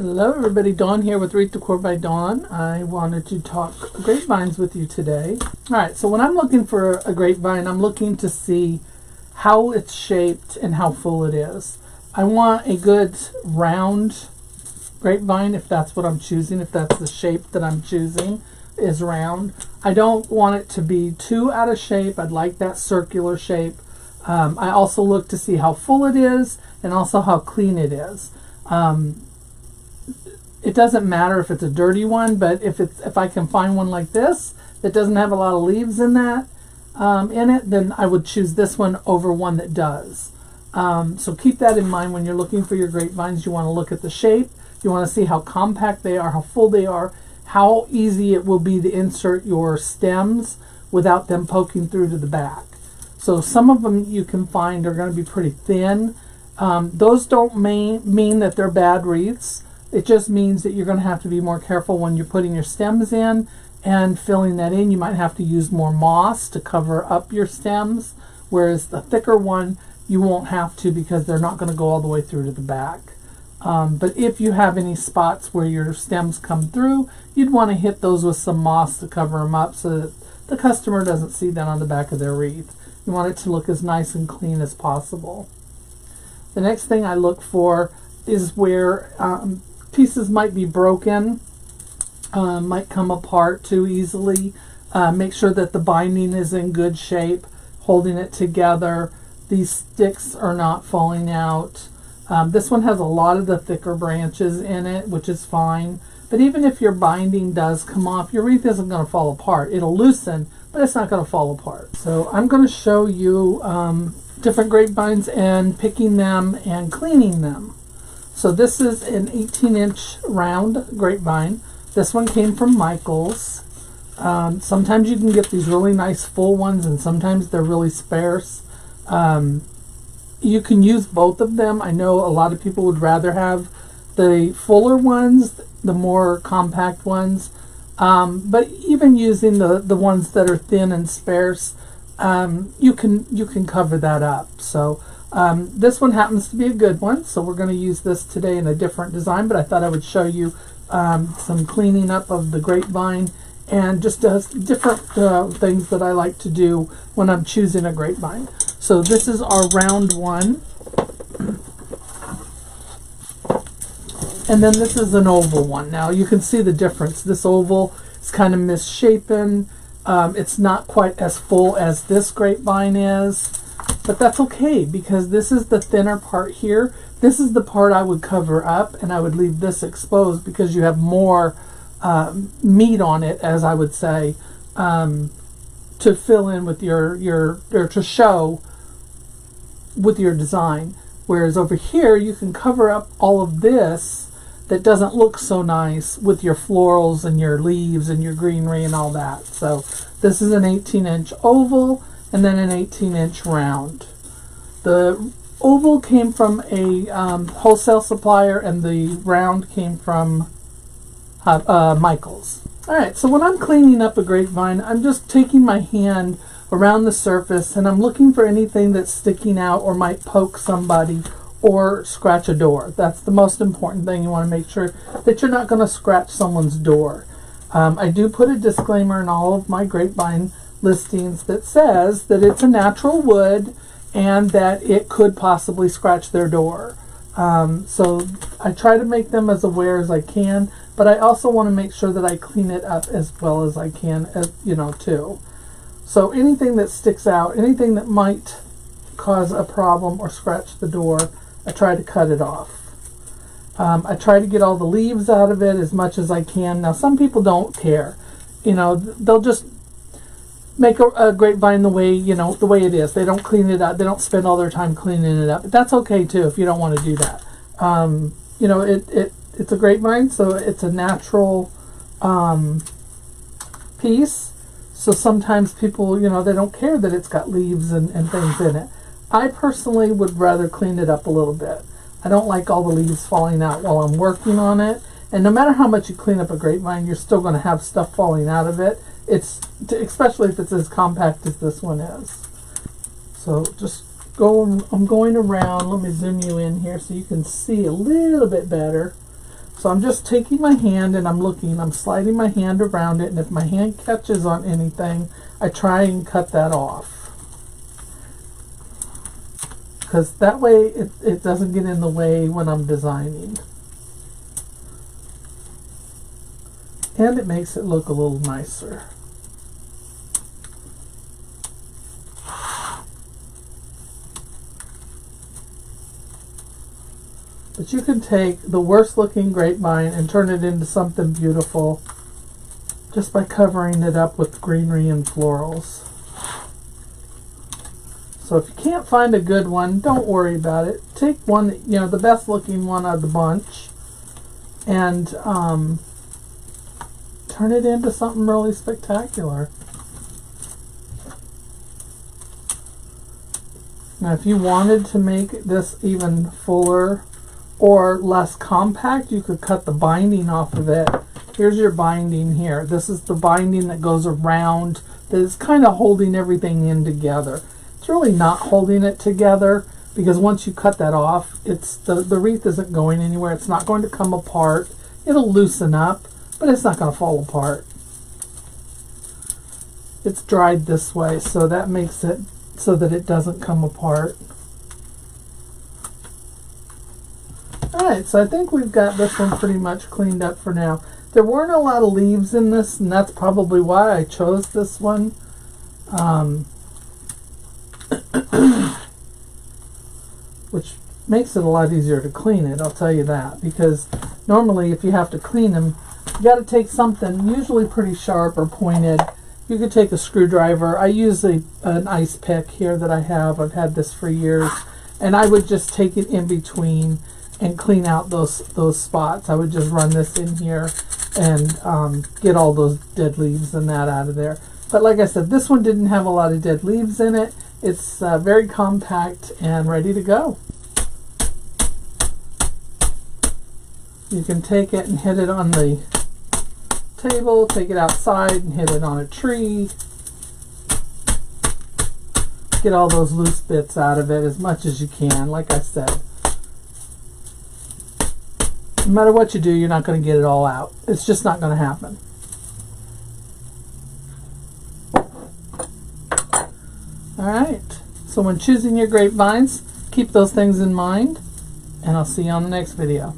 Hello everybody, Dawn here with Wreath Decor by Dawn. I wanted to talk grapevines with you today. Alright, so when I'm looking for a grapevine, I'm looking to see how it's shaped and how full it is. I want a good round grapevine if that's what I'm choosing, if that's the shape that I'm choosing is round. I don't want it to be too out of shape. I'd like that circular shape. I also look to see how full it is and also how clean it is. It doesn't matter if it's a dirty one, but if I can find one like this that doesn't have a lot of leaves in that in it, then I would choose this one over one that does. So keep that in mind when you're looking for your grapevines. You want to look at the shape. You want to see how compact they are, how full they are, how easy it will be to insert your stems without them poking through to the back. So some of them you can find are going to be pretty thin. Those don't mean that they're bad wreaths. It just means that you're going to have to be more careful when you're putting your stems in and filling that in. You might have to use more moss to cover up your stems, whereas the thicker one you won't have to because they're not going to go all the way through to the back. But if you have any spots where your stems come through, you'd want to hit those with some moss to cover them up so that the customer doesn't see that on the back of their wreath. You want it to look as nice and clean as possible. The next thing I look for is where pieces might be broken, might come apart too easily. Make sure that the binding is in good shape, holding it together. These sticks are not falling out. This one has a lot of the thicker branches in it, which is fine. But even if your binding does come off, your wreath isn't going to fall apart. It'll loosen, but it's not going to fall apart. So I'm going to show you different grapevines and picking them and cleaning them. So this is an 18-inch round grapevine. This one came from Michael's. Sometimes you can get these really nice full ones and sometimes they're really sparse. You can use both of them. I know a lot of people would rather have the fuller ones, the more compact ones. But even using the ones that are thin and sparse, you can cover that up. So this one happens to be a good one, so we're going to use this today in a different design, but I thought I would show you some cleaning up of the grapevine and just different things that I like to do when I'm choosing a grapevine. So this is our round one, and then this is an oval one. Now you can see the difference. This oval is kind of misshapen. It's not quite as full as this grapevine is. But that's okay because this is the thinner part here. This is the part I would cover up and I would leave this exposed because you have more meat on it, as I would say, to fill in with or to show with your design. Whereas over here you can cover up all of this that doesn't look so nice with your florals and your leaves and your greenery and all that. So this is an 18-inch oval and then an 18-inch round. The oval came from a wholesale supplier and the round came from Michael's. Alright, so when I'm cleaning up a grapevine, I'm just taking my hand around the surface and I'm looking for anything that's sticking out or might poke somebody or scratch a door. That's the most important thing. You want to make sure that you're not going to scratch someone's door. I do put a disclaimer in all of my grapevine listings that says that it's a natural wood and that it could possibly scratch their door. So I try to make them as aware as I can, but I also want to make sure that I clean it up as well as I can, too. So anything that sticks out, anything that might cause a problem or scratch the door, I try to cut it off. I try to get all the leaves out of it as much as I can. Now some people don't care. They'll just make a grapevine the way it is. They don't clean it up. They don't spend all their time cleaning it up. But that's okay too if you don't want to do that. It's a grapevine, so it's a natural piece. So sometimes people, they don't care that it's got leaves and things in it. I personally would rather clean it up a little bit. I don't like all the leaves falling out while I'm working on it. And no matter how much you clean up a grapevine, you're still going to have stuff falling out of it. Especially if it's as compact as this one is. So I'm going around. Let me zoom you in here so you can see a little bit better. So I'm just taking my hand and I'm looking, I'm sliding my hand around it, and if my hand catches on anything, I try and cut that off. Because that way it doesn't get in the way when I'm designing. And it makes it look a little nicer. But you can take the worst looking grapevine and turn it into something beautiful just by covering it up with greenery and florals. So if you can't find a good one, don't worry about it. Take one that, you know, the best looking one out of the bunch, and turn it into something really spectacular. Now if you wanted to make this even fuller or less compact, you could cut the binding off of it. Here's your binding here. This is the binding that goes around, that is kind of holding everything in together. It's really not holding it together, because once you cut that off, it's the wreath isn't going anywhere. It's not going to come apart. It'll loosen up, but it's not going to fall apart. It's dried this way, so that makes it so that it doesn't come apart. Alright, so I think we've got this one pretty much cleaned up for now. There weren't a lot of leaves in this, and that's probably why I chose this one. Which makes it a lot easier to clean it, I'll tell you that. Because normally if you have to clean them, you got to take something usually pretty sharp or pointed. You could take a screwdriver. I use an ice pick here that I have. I've had this for years. And I would just take it in between and clean out those spots. I would just run this in here and get all those dead leaves and that out of there. But like I said, this one didn't have a lot of dead leaves in it. It's very compact and ready to go. You can take it and hit it on the table, take it outside and hit it on a tree. Get all those loose bits out of it as much as you can, like I said. No matter what you do, you're not going to get it all out. It's just not going to happen. Alright, so when choosing your grapevines, keep those things in mind, and I'll see you on the next video.